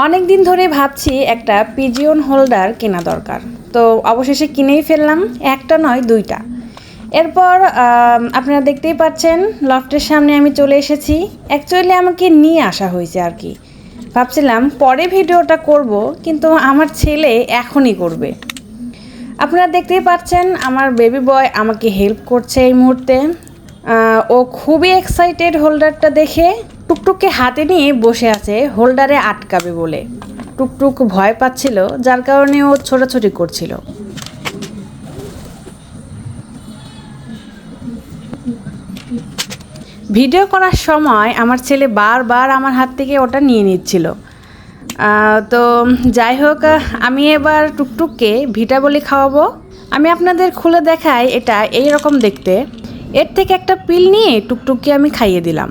অনেক দিন ধরে ভাবছি একটা পিজিয়ন হোল্ডার কেনা দরকার, তো অবশেষে কিনেই ফেললাম। একটা নয়, দুইটা। এরপর আপনারা দেখতেই পাচ্ছেন লফটের সামনে আমি চলে এসেছি। অ্যাকচুয়ালি আমাকে নিয়ে আসা হয়েছে আর কি। ভাবছিলাম পরে ভিডিওটা করব, কিন্তু আমার ছেলে এখনই করবে। আপনারা দেখতেই পাচ্ছেন আমার বেবি বয় আমাকে হেল্প করছে এই মুহূর্তে। ও খুবই এক্সাইটেড হোল্ডারটা দেখে। টুকটুককে হাতে নিয়ে বসে আছে হোল্ডারে আটকাবে বলে। টুকটুক ভয় পাচ্ছিল, যার কারণে ও ছোটাছুটি করছিল। ভিডিও করার সময় আমার ছেলে বারবার আমার হাত থেকে ওটা নিয়ে নিচ্ছিল। তো যাই হোক, আমি এবার টুকটুককে ভিটা বলি খাওয়াবো। আমি আপনাদের খুলে দেখাই, এটা এই রকম দেখতে। এর থেকে একটা পিল নিয়ে টুকটুককে আমি খাইয়ে দিলাম।